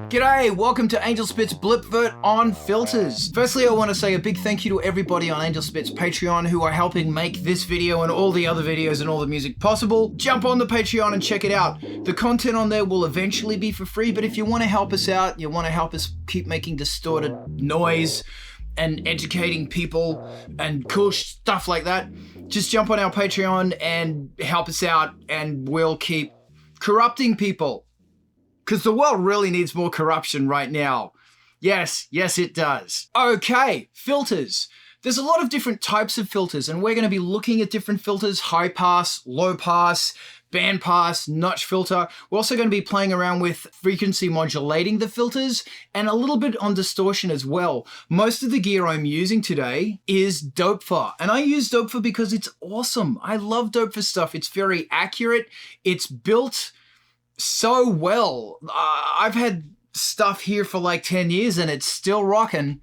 G'day, welcome to angelspit's blipvert on filters. Firstly, I want to say a big thank you to everybody on angelspit's Patreon who are helping make this video and all the other videos and all the music possible. Jump on the Patreon and check it out. The content on there will eventually be for free, but if you want to help us out, you want to help us keep making distorted noise and educating people and cool stuff like that, just jump on our Patreon and help us out and we'll keep corrupting people. Because the world really needs more corruption right now. Yes, it does. Okay, filters. There's a lot of different types of filters, and we're going to be looking at different filters: high pass, low pass, band pass, notch filter. We're also going to be playing around with frequency modulating the filters and a little bit on distortion as well. Most of the gear I'm using today is Doepfer, and I use Doepfer because it's awesome. I love Doepfer stuff. It's very accurate. It's built so well. I've had stuff here for like 10 years and it's still rocking,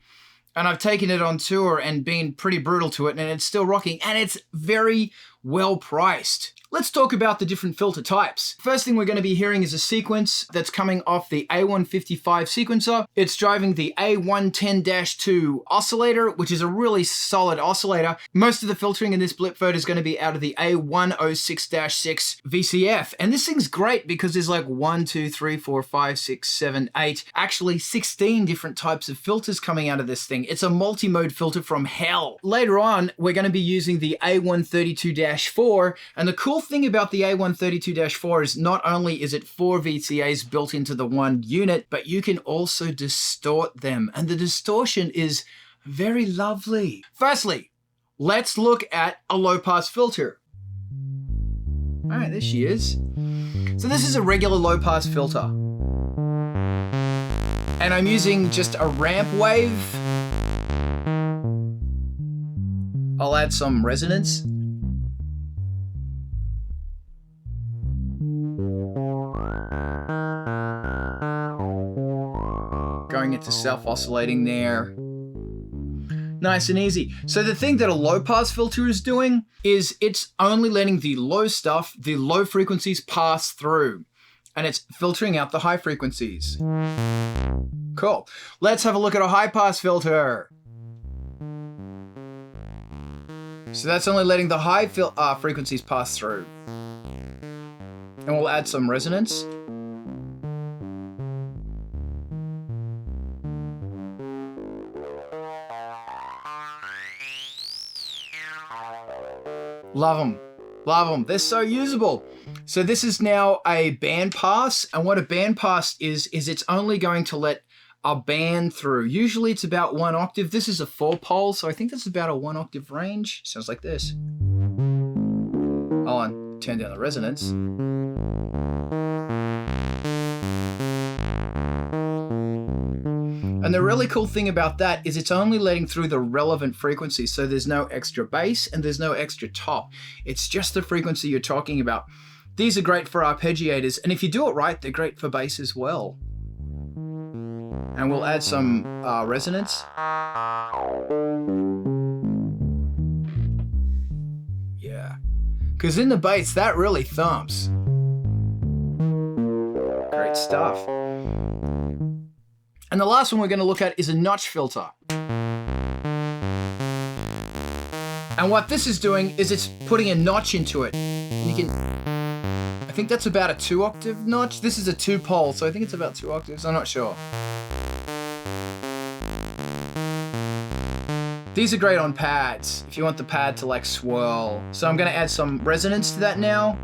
and I've taken it on tour and been pretty brutal to it and it's still rocking, and it's very well priced. Let's talk about the different filter types. First thing we're going to be hearing is a sequence that's coming off the A155 sequencer. It's driving the A110-2 oscillator, which is a really solid oscillator. Most of the filtering in this blipvert is going to be out of the A106-6 VCF. And this thing's great because there's like 1, 2, 3, 4, 5, 6, 7, 8, actually 16 different types of filters coming out of this thing. It's a multi-mode filter from hell. Later on, we're going to be using the A132-4, and the cool thing about the A132-4 is not only is it 4 VCAs built into the one unit, but you can also distort them, and the distortion is very lovely. Firstly, let's look at a low pass filter. All right, there she is. So this is a regular low pass filter, and I'm using just a ramp wave. I'll add some resonance. Going into self-oscillating there. Nice and easy. So the thing that a low-pass filter is doing is it's only letting the low stuff, the low frequencies, pass through, and it's filtering out the high frequencies. Cool. Let's have a look at a high-pass filter. So that's only letting the high frequencies pass through. And we'll add some resonance. Love them. Love them. They're so usable. So this is now a band pass. And what a band pass is it's only going to let a band through. Usually it's about 1 octave. This is a 4-pole, so I think that's about a 1 octave range. Sounds like this. Hold on. Turn down the resonance. And the really cool thing about that is it's only letting through the relevant frequency, so there's no extra bass and there's no extra top. It's just the frequency you're talking about. These are great for arpeggiators, and if you do it right, they're great for bass as well. And we'll add some resonance. Yeah, because in the bass, that really thumps. Great stuff. And the last one we're going to look at is a notch filter. And what this is doing is it's putting a notch into it. And you can, I think that's about a 2-octave notch. This is a 2-pole, so I think it's about 2 octaves. I'm not sure. These are great on pads, if you want the pad to like swirl. So I'm going to add some resonance to that now.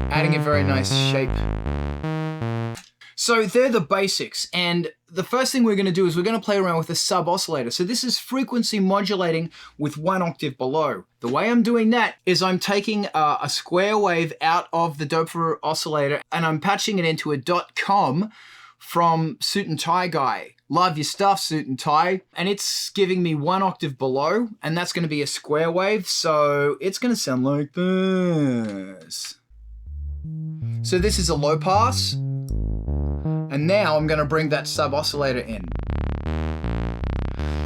Adding a very nice shape. So they're the basics, and the first thing we're going to do is we're going to play around with a sub-oscillator. So this is frequency modulating with 1 octave below. The way I'm doing that is I'm taking a square wave out of the Doepfer oscillator and I'm patching it into a .com from Suit and Tie Guy. Love your stuff, Suit and Tie. And it's giving me 1 octave below, and that's going to be a square wave, so it's going to sound like this. So this is a low pass. And now I'm going to bring that sub-oscillator in.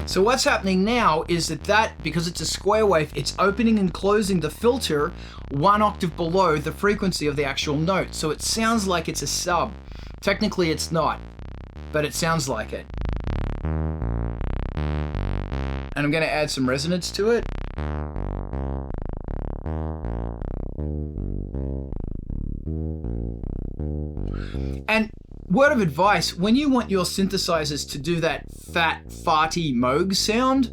So what's happening now is that because it's a square wave, it's opening and closing the filter 1 octave below the frequency of the actual note. So it sounds like it's a sub. Technically it's not, but it sounds like it. And I'm going to add some resonance to it. And word of advice, when you want your synthesizers to do that fat, farty Moog sound,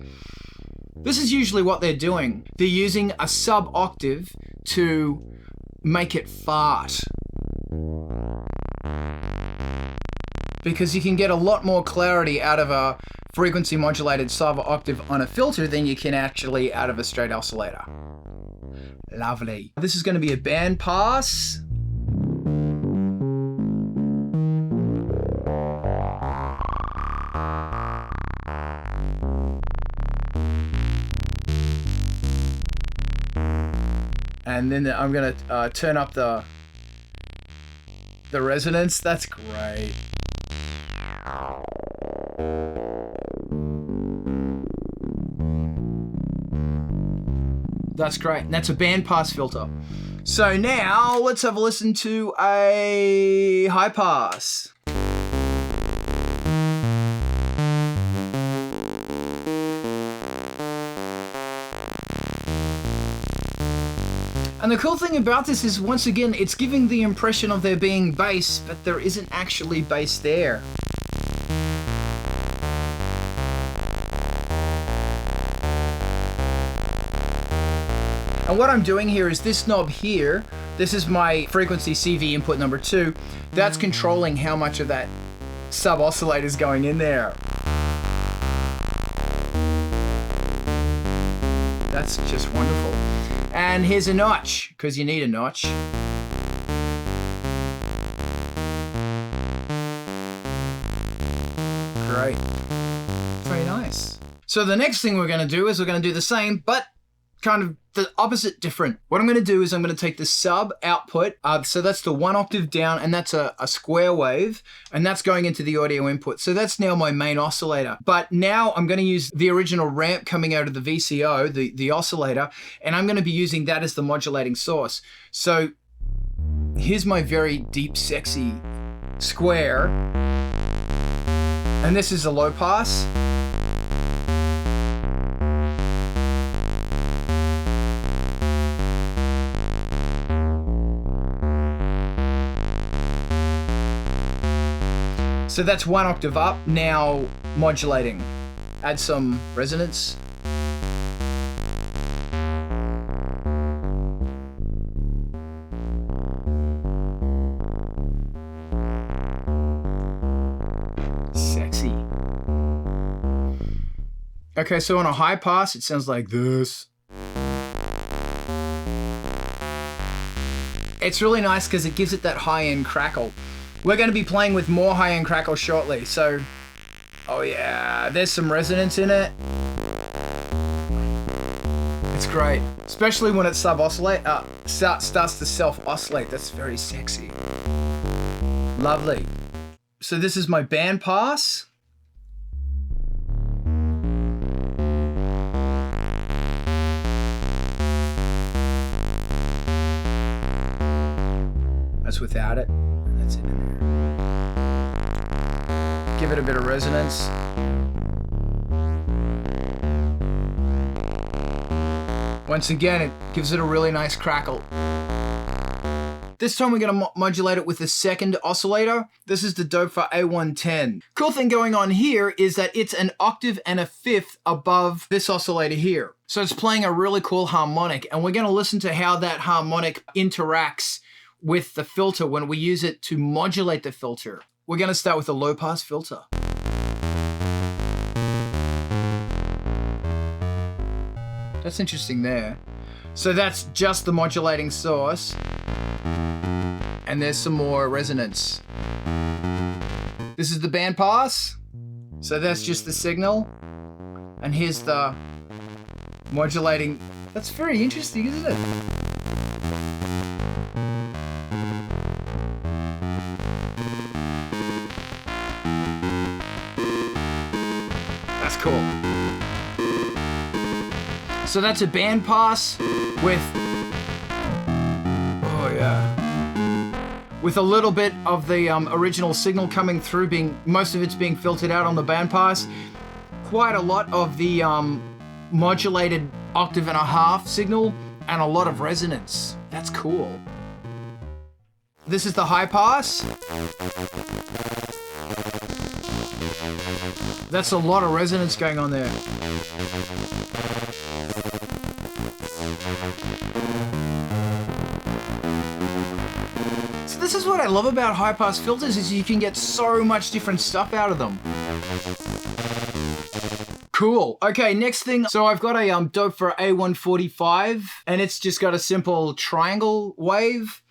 this is usually what they're doing. They're using a sub-octave to make it fart. Because you can get a lot more clarity out of a frequency modulated sub-octave on a filter than you can actually out of a straight oscillator. Lovely. This is going to be a band pass. And then I'm going to turn up the resonance. That's great. That's great. And that's a band pass filter. So now let's have a listen to a high pass. And the cool thing about this is, once again, it's giving the impression of there being bass, but there isn't actually bass there. And what I'm doing here is this knob here, this is my frequency CV input number 2, that's controlling how much of that sub-oscillator is going in there. That's just wonderful. And here's a notch, because you need a notch. Great. Very nice. So the next thing we're going to do is we're going to do the same, but kind of the opposite different. What I'm going to do is I'm going to take the sub output, so that's the 1 octave down, and that's a square wave, and that's going into the audio input. So that's now my main oscillator. But now I'm going to use the original ramp coming out of the VCO, the oscillator, and I'm going to be using that as the modulating source. So here's my very deep, sexy square, and this is a low pass. So that's 1 octave up, now modulating. Add some resonance. Sexy. Okay, so on a high pass, it sounds like this. It's really nice because it gives it that high-end crackle. We're going to be playing with more high-end crackle shortly, so, oh yeah, there's some resonance in it. It's great, especially when it sub-oscillate, starts to self-oscillate. That's very sexy. Lovely. So this is my band pass. That's without it. That's it. Give it a bit of resonance. Once again, it gives it a really nice crackle. This time we're going to modulate it with the second oscillator. This is the dope for A110. Cool thing going on here is that it's an octave and a fifth above this oscillator here. So it's playing a really cool harmonic, and we're going to listen to how that harmonic interacts with the filter when we use it to modulate the filter. We're going to start with a low pass filter. That's interesting there. So that's just the modulating source, and there's some more resonance. This is the band pass, so that's just the signal, and here's the modulating. That's very interesting, isn't it? That's cool. So that's a band pass with, oh yeah, with a little bit of the original signal coming through, most of it's being filtered out on the band pass. Quite a lot of the modulated octave and a half signal and a lot of resonance. That's cool. This is the high pass. That's a lot of resonance going on there. So this is what I love about high pass filters, is you can get so much different stuff out of them. Cool. Okay, next thing. So I've got a dope for A145, and it's just got a simple triangle wave,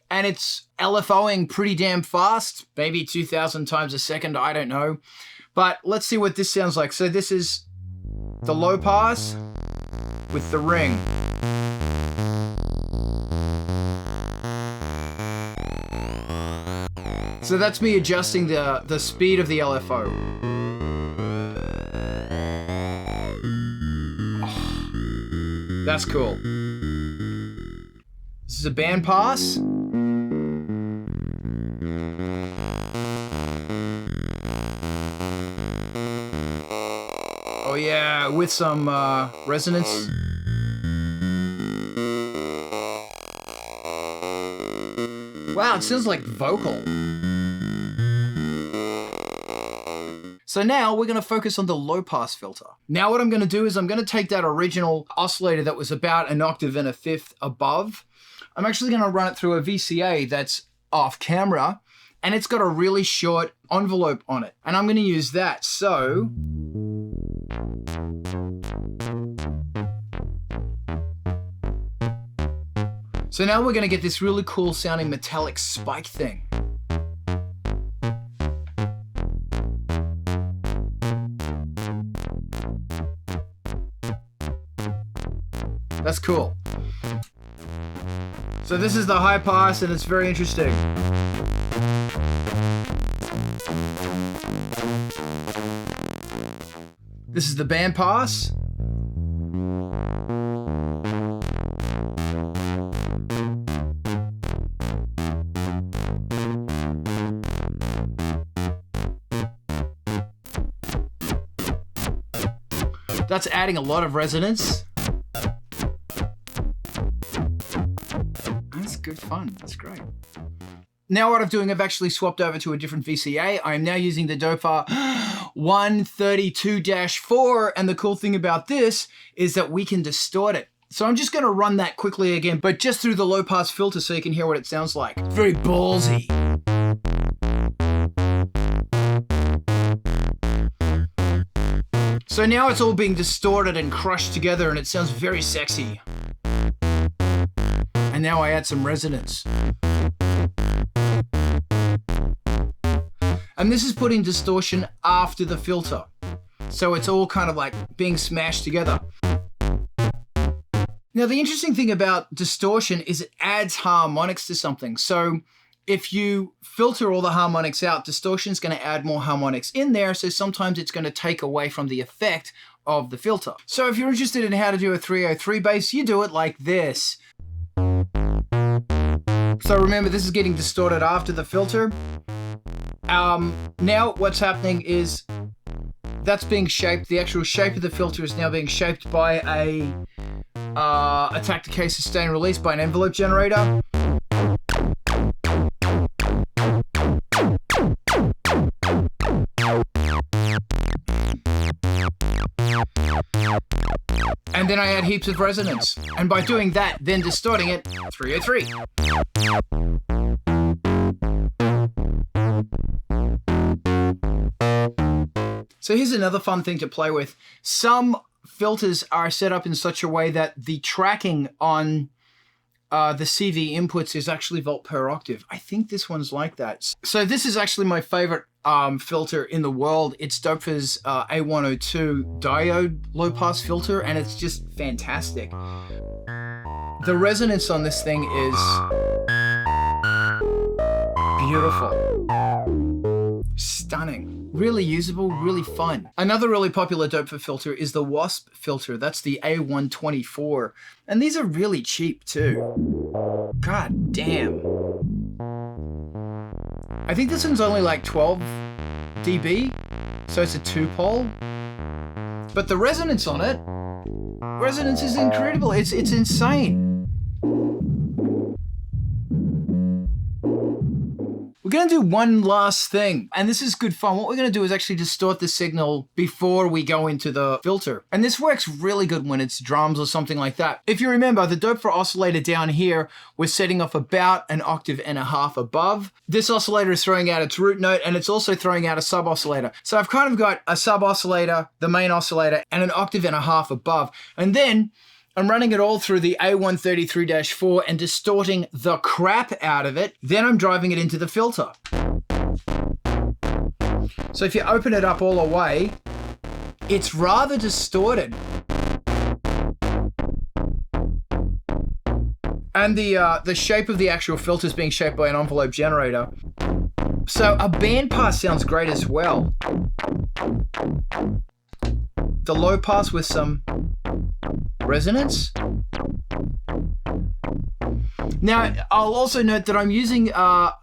and it's LFOing pretty damn fast, maybe 2,000 times a second, I don't know. But let's see what this sounds like. So this is the low pass with the ring. So that's me adjusting the speed of the LFO. Oh, that's cool. This is a band pass. Oh yeah, with some resonance. Wow, it sounds like vocal. So now we're going to focus on the low pass filter. Now what I'm going to do is I'm going to take that original oscillator that was about an octave and a fifth above. I'm actually going to run it through a VCA that's off camera, and it's got a really short envelope on it. And I'm going to use that. So now we're going to get this really cool sounding metallic spike thing. That's cool. So this is the high pass, and it's very interesting. This is the band pass. That's adding a lot of resonance. That's good fun. That's great. Now what I'm doing, I've actually swapped over to a different VCA. I am now using the Dopa 132-4, and the cool thing about this is that we can distort it. So I'm just going to run that quickly again, but just through the low pass filter so you can hear what it sounds like. It's very ballsy. So now it's all being distorted and crushed together, and it sounds very sexy. And now I add some resonance. And this is putting distortion after the filter. So it's all kind of like being smashed together. Now the interesting thing about distortion is it adds harmonics to something. So if you filter all the harmonics out, distortion is going to add more harmonics in there. So sometimes it's going to take away from the effect of the filter. So if you're interested in how to do a 303 bass, you do it like this. So remember, this is getting distorted after the filter. Now what's happening is that's being shaped. The actual shape of the filter is now being shaped by a attack, decay, sustain, release by an envelope generator. And then I add heaps of resonance. And by doing that, then distorting it, 303. So here's another fun thing to play with. Some filters are set up in such a way that the tracking on the CV inputs is actually volt per octave. I think this one's like that. So this is actually my favorite filter in the world. It's Dopa's A102 diode low pass filter, and it's just fantastic. The resonance on this thing is beautiful. stunning. Really usable, really fun. Another really popular Dope-for filter is the Wasp filter. That's the A124. And these are really cheap too. God damn. I think this one's only like 12 dB, so it's a 2-pole. But the resonance on it, resonance is incredible. It's insane. We're going to do one last thing, and this is good fun. What we're going to do is actually distort the signal before we go into the filter. And this works really good when it's drums or something like that. If you remember, the Dope-for oscillator down here was setting off about 1.5 octaves above. This oscillator is throwing out its root note, and it's also throwing out a sub-oscillator. So I've kind of got a sub-oscillator, the main oscillator, and 1.5 octaves above. And then I'm running it all through the A133-4 and distorting the crap out of it. Then I'm driving it into the filter. So if you open it up all the way, it's rather distorted. And the shape of the actual filter is being shaped by an envelope generator. So a bandpass sounds great as well. The low pass with some resonance. Now, I'll also note that I'm using a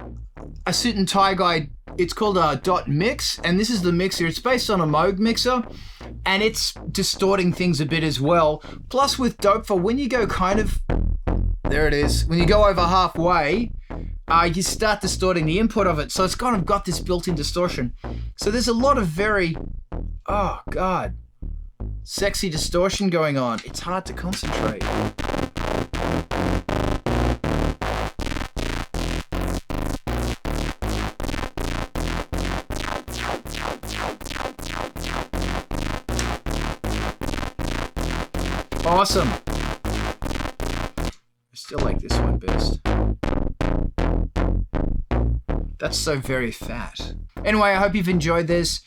Suit and Tie guide. It's called a Dot Mix, and this is the mixer. It's based on a Moog mixer, and it's distorting things a bit as well. Plus with Dope-for, when you go kind of, there it is, when you go over halfway, you start distorting the input of it. So it's kind of got this built-in distortion. So there's a lot of very, oh God, sexy distortion going on. It's hard to concentrate. Awesome. I still like this one best. That's so very fat. Anyway, I hope you've enjoyed this.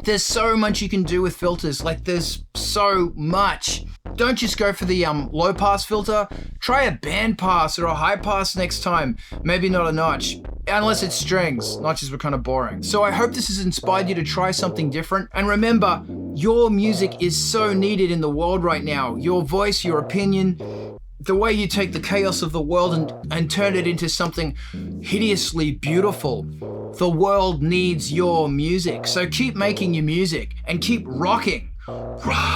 There's so much you can do with filters. Like, there's so much. Don't just go for the low pass filter. Try a band pass or a high pass next time. Maybe not a notch. Unless it's strings. Notches were kind of boring. So I hope this has inspired you to try something different. And remember, your music is so needed in the world right now. Your voice, your opinion, the way you take the chaos of the world and turn it into something hideously beautiful. The world needs your music. So keep making your music and keep rocking. Rock.